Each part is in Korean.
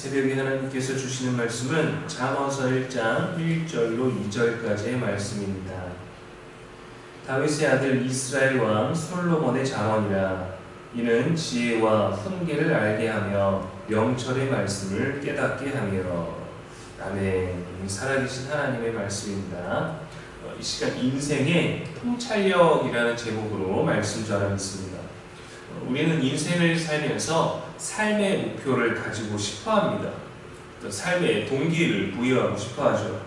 새벽에 하나님께서 주시는 말씀은 잠언서 1장 1절로 2절까지의 말씀입니다. 다윗의 아들 이스라엘 왕 솔로몬의 잠언이라. 이는 지혜와 훈계를 알게 하며 명철의 말씀을 깨닫게 하며. 아멘. 살아계신 하나님의 말씀입니다. 이 시간 인생의 통찰력이라는 제목으로 말씀 전하겠습니다. 우리는 인생을 살면서 삶의 목표를 가지고 싶어합니다. 또 삶의 동기를 부여하고 싶어하죠.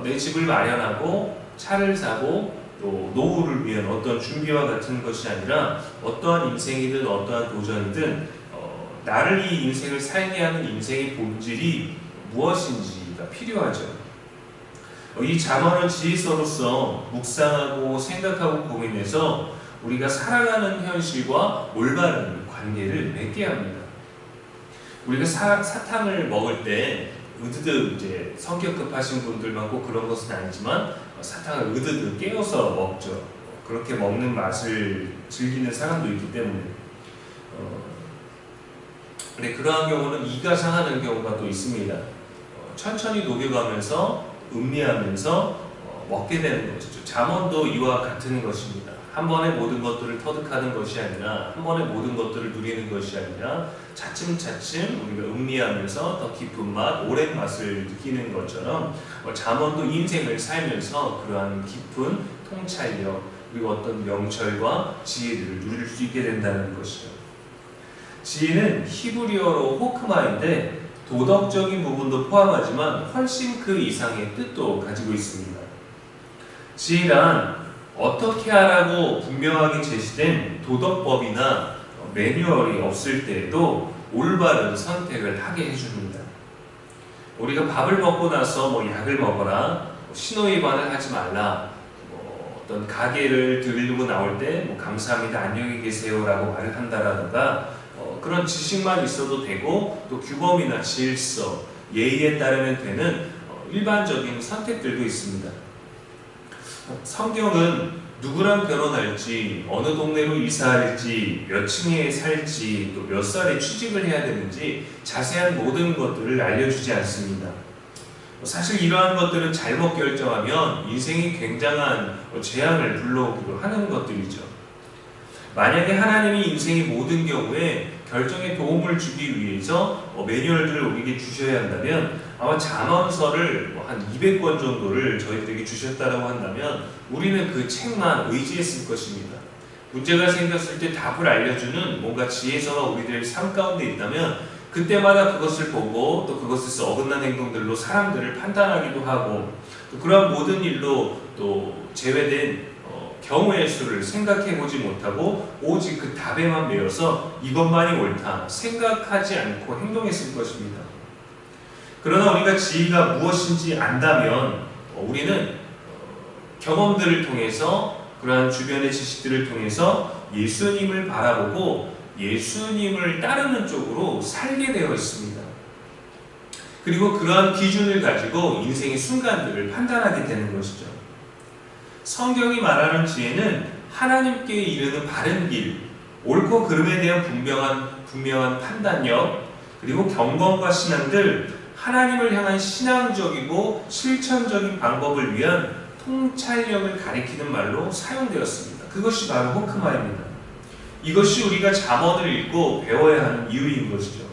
내 집을 마련하고 차를 사고 또 노후를 위한 어떤 준비와 같은 것이 아니라 어떠한 인생이든 어떠한 도전이든 나를 이 인생을 살게 하는 인생의 본질이 무엇인지가 필요하죠. 이 잠언은 지혜서로서 묵상하고 생각하고 고민해서 우리가 살아가는 현실과 올바른 관계를 맺게 합니다. 우리가 사탕을 먹을 때 으드득 이제 성격 급하신 분들만 꼭 그런 것은 아니지만 사탕을 으드득 깨워서 먹죠. 그렇게 먹는 맛을 즐기는 사람도 있기 때문에. 근데 그러한 경우는 이가 상하는 경우가 또 있습니다. 천천히 녹여가면서 음미하면서 먹게 되는 것이죠. 잠언도 이와 같은 것입니다. 한 번에 모든 것들을 터득하는 것이 아니라, 한 번에 모든 것들을 누리는 것이 아니라 차츰차츰 우리가 음미하면서 더 깊은 맛, 오랜 맛을 느끼는 것처럼 잠언도 인생을 살면서 그러한 깊은 통찰력 그리고 어떤 명철과 지혜를 누릴 수 있게 된다는 것이죠. 지혜는 히브리어로 호크마인데 도덕적인 부분도 포함하지만 훨씬 그 이상의 뜻도 가지고 있습니다. 지혜란 어떻게 하라고 분명하게 제시된 도덕법이나 매뉴얼이 없을 때에도 올바른 선택을 하게 해줍니다. 우리가 밥을 먹고 나서 약을 먹어라, 신호위반을 하지 말라, 어떤 가게를 들르고 나올 때 감사합니다, 안녕히 계세요라고 말을 한다라든가 그런 지식만 있어도 되고 또 규범이나 질서, 예의에 따르면 되는 일반적인 선택들도 있습니다. 성경은 누구랑 결혼할지, 어느 동네로 이사할지, 몇 층에 살지, 또 몇 살에 취직을 해야 되는지 자세한 모든 것들을 알려주지 않습니다. 사실 이러한 것들은 잘못 결정하면 인생이 굉장한 재앙을 불러오기도 하는 것들이죠. 만약에 하나님이 인생의 모든 경우에 결정에 도움을 주기 위해서 매뉴얼들을 우리에게 주셔야 한다면 아마 잠언서를 한 200권 정도를 저희들에게 주셨다고 한다면 우리는 그 책만 의지했을 것입니다. 문제가 생겼을 때 답을 알려주는 뭔가 지혜서가 우리들의 삶 가운데 있다면 그때마다 그것을 보고 또 그것에서 어긋난 행동들로 사람들을 판단하기도 하고 또 그러한 모든 일로 또 제외된 경우의 수를 생각해보지 못하고 오직 그 답에만 매여서 이것만이 옳다 생각하지 않고 행동했을 것입니다. 그러나 우리가 지혜가 무엇인지 안다면 우리는 경험들을 통해서 그러한 주변의 지식들을 통해서 예수님을 바라보고 예수님을 따르는 쪽으로 살게 되어 있습니다. 그리고 그러한 기준을 가지고 인생의 순간들을 판단하게 되는 것이죠. 성경이 말하는 지혜는 하나님께 이르는 바른 길, 옳고 그름에 대한 분명한 판단력, 그리고 경건과 신앙들, 하나님을 향한 신앙적이고 실천적인 방법을 위한 통찰력을 가리키는 말로 사용되었습니다. 그것이 바로 호크마입니다. 이것이 우리가 잠언을 읽고 배워야 하는 이유인 것이죠.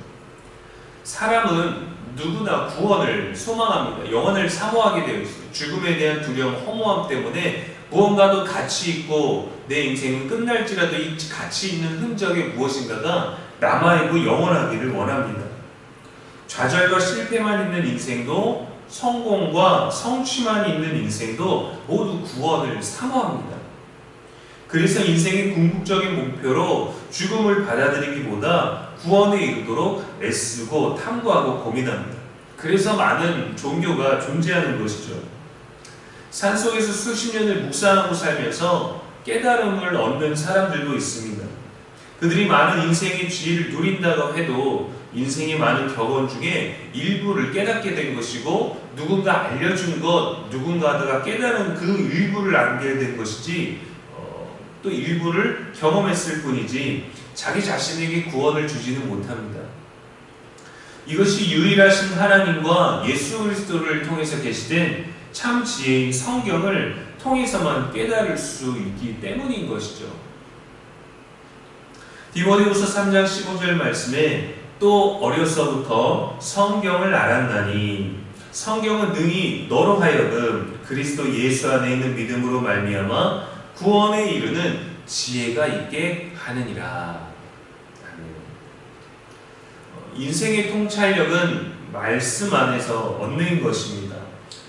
사람은 누구나 구원을 소망합니다. 영원을 사모하게 되어 있어요. 죽음에 대한 두려움, 허무함 때문에 무언가도 가치 있고 내 인생은 끝날지라도 이 가치 있는 흔적의 무엇인가가 남아있고 영원하기를 원합니다. 좌절과 실패만 있는 인생도 성공과 성취만 있는 인생도 모두 구원을 사모합니다. 그래서 인생의 궁극적인 목표로 죽음을 받아들이기보다 구원에 이르도록 애쓰고 탐구하고 고민합니다. 그래서 많은 종교가 존재하는 것이죠. 산속에서 수십 년을 묵상하고 살면서 깨달음을 얻는 사람들도 있습니다. 그들이 많은 인생의 지혜를 누린다고 해도 인생의 많은 격언 중에 일부를 깨닫게 된 것이고 누군가 알려준 것, 누군가가 깨달은 그 일부를 알게 된 것이지 또 일부를 경험했을 뿐이지 자기 자신에게 구원을 주지는 못합니다. 이것이 유일하신 하나님과 예수 그리스도를 통해서 계시된 참 지혜인 성경을 통해서만 깨달을 수 있기 때문인 것이죠. 디모데후서 3장 15절 말씀에 또 어려서부터 성경을 알았나니 성경은 능히 너로 하여금 그리스도 예수 안에 있는 믿음으로 말미암아 구원에 이르는 지혜가 있게 하느니라. 인생의 통찰력은 말씀 안에서 얻는 것입니다.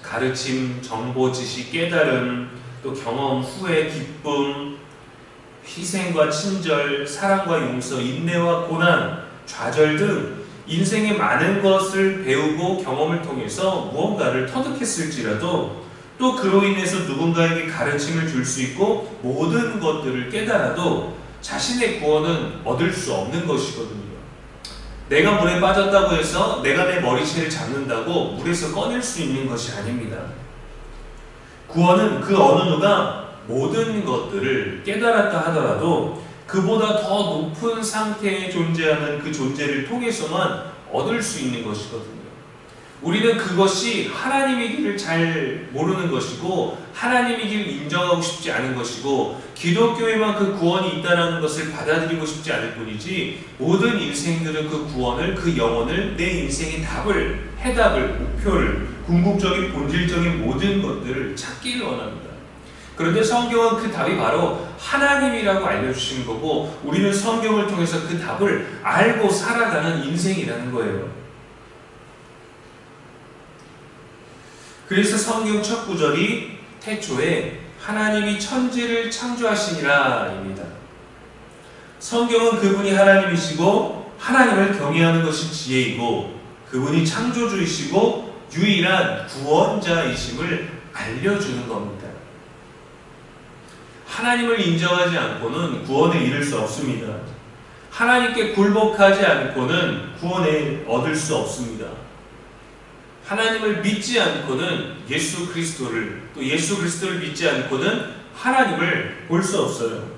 가르침, 정보, 지식, 깨달음, 또 경험 후의 기쁨, 희생과 친절, 사랑과 용서, 인내와 고난, 좌절 등 인생의 많은 것을 배우고 경험을 통해서 무언가를 터득했을지라도 또 그로 인해서 누군가에게 가르침을 줄 수 있고 모든 것들을 깨달아도 자신의 구원은 얻을 수 없는 것이거든요. 내가 물에 빠졌다고 해서 내가 내 머리채를 잡는다고 물에서 꺼낼 수 있는 것이 아닙니다. 구원은 그 어느 누가 모든 것들을 깨달았다 하더라도 그보다 더 높은 상태에 존재하는 그 존재를 통해서만 얻을 수 있는 것이거든요. 우리는 그것이 하나님이기를 잘 모르는 것이고 하나님이기를 인정하고 싶지 않은 것이고 기독교에만 그 구원이 있다는 것을 받아들이고 싶지 않을 뿐이지 모든 인생들은 그 구원을, 그 영혼을, 내 인생의 답을, 해답을, 목표를, 궁극적인 본질적인 모든 것들을 찾기를 원합니다. 그런데 성경은 그 답이 바로 하나님이라고 알려주시는 거고 우리는 성경을 통해서 그 답을 알고 살아가는 인생이라는 거예요. 그래서 성경 첫 구절이 태초에 하나님이 천지를 창조하시니라 입니다. 성경은 그분이 하나님이시고 하나님을 경외하는 것이 지혜이고 그분이 창조주이시고 유일한 구원자이심을 알려주는 겁니다. 하나님을 인정하지 않고는 구원에 이를 수 없습니다. 하나님께 굴복하지 않고는 구원에 얻을 수 없습니다. 하나님을 믿지 않고는 예수 그리스도를, 또 예수 그리스도를 믿지 않고는 하나님을 볼 수 없어요.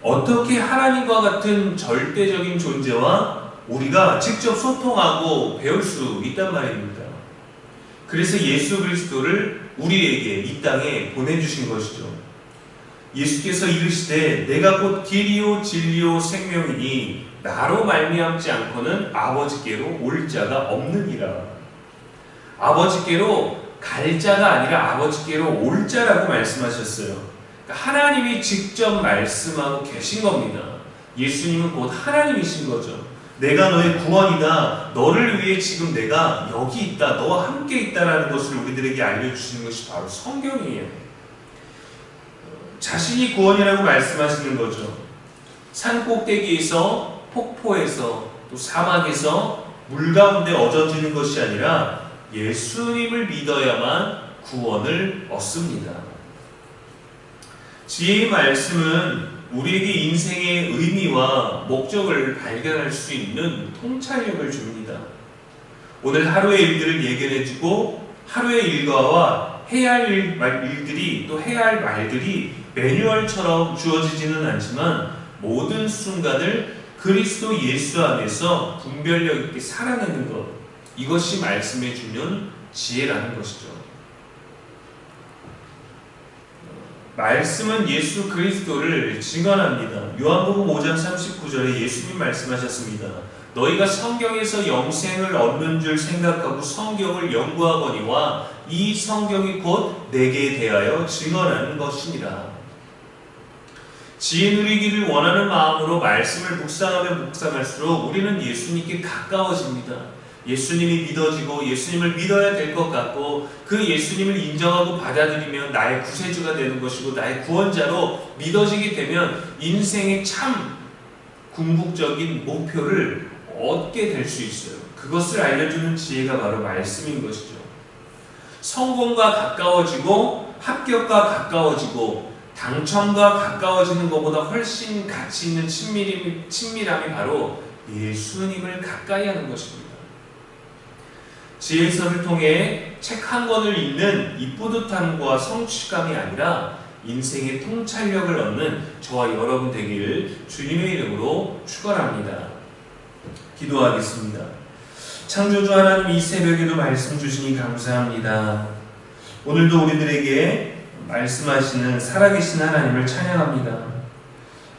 어떻게 하나님과 같은 절대적인 존재와 우리가 직접 소통하고 배울 수 있단 말입니다. 그래서 예수 그리스도를 우리에게 이 땅에 보내주신 것이죠. 예수께서 이르시되 내가 곧 길이요 진리요 생명이니 나로 말미암지 않고는 아버지께로 올 자가 없느니라. 아버지께로 갈 자가 아니라 아버지께로 올 자라고 말씀하셨어요. 그러니까 하나님이 직접 말씀하고 계신 겁니다. 예수님은 곧 하나님이신 거죠. 내가 너의 구원이다. 너를 위해 지금 내가 여기 있다. 너와 함께 있다라는 것을 우리들에게 알려주시는 것이 바로 성경이에요. 자신이 구원이라고 말씀하시는 거죠. 산 꼭대기에서, 폭포에서, 또 사막에서 물 가운데 얹어지는 것이 아니라 예수님을 믿어야만 구원을 얻습니다. 지혜의 말씀은 우리에게 인생의 의미와 목적을 발견할 수 있는 통찰력을 줍니다. 오늘 하루의 일들을 예견해주고 하루의 일과와 해야 할 일들이 또 해야 할 말들이 매뉴얼처럼 주어지지는 않지만 모든 순간을 그리스도 예수 안에서 분별력 있게 살아내는 것, 이것이 말씀해 주는 지혜라는 것이죠. 말씀은 예수 그리스도를 증언합니다. 요한복음 5장 39절에 예수님 말씀하셨습니다. 너희가 성경에서 영생을 얻는 줄 생각하고 성경을 연구하거니와 이 성경이 곧 내게 대하여 증언하는 것이니라. 지혜 누리기를 원하는 마음으로 말씀을 묵상하면 묵상할수록 우리는 예수님께 가까워집니다. 예수님이 믿어지고 예수님을 믿어야 될 것 같고 그 예수님을 인정하고 받아들이면 나의 구세주가 되는 것이고 나의 구원자로 믿어지게 되면 인생의 참 궁극적인 목표를 얻게 될 수 있어요. 그것을 알려주는 지혜가 바로 말씀인 것이죠. 성공과 가까워지고 합격과 가까워지고 당첨과 가까워지는 것보다 훨씬 가치 있는 친밀함이 바로 예수님을 가까이 하는 것입니다. 지혜서를 통해 책 한 권을 읽는 이 뿌듯함과 성취감이 아니라 인생의 통찰력을 얻는 저와 여러분 되기를 주님의 이름으로 축원합니다. 기도하겠습니다. 창조주 하나님, 이 새벽에도 말씀 주시니 감사합니다. 오늘도 우리들에게 말씀하시는 살아계신 하나님을 찬양합니다.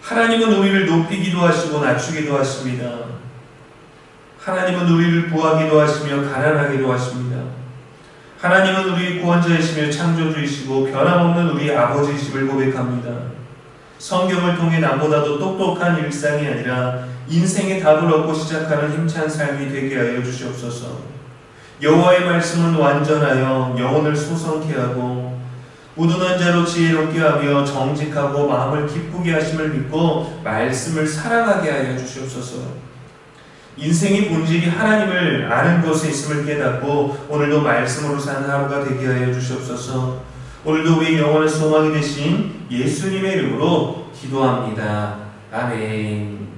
하나님은 우리를 높이기도 하시고 낮추기도 하십니다. 하나님은 우리를 부하기도 하시며 가난하기도 하십니다. 하나님은 우리의 구원자이시며 창조주이시고 변함없는 우리 아버지이심을 고백합니다. 성경을 통해 남보다도 똑똑한 일상이 아니라 인생의 답을 얻고 시작하는 힘찬 삶이 되게 하여 주시옵소서. 여호와의 말씀은 완전하여 영혼을 소성케 하고 우둔한 자로 지혜롭게 하며 정직하고 마음을 기쁘게 하심을 믿고 말씀을 사랑하게 하여 주시옵소서. 인생의 본질이 하나님을 아는 것에 있음을 깨닫고 오늘도 말씀으로 사는 하루가 되게 하여 주시옵소서. 오늘도 우리의 영원한 소망이 되신 예수님의 이름으로 기도합니다. 아멘.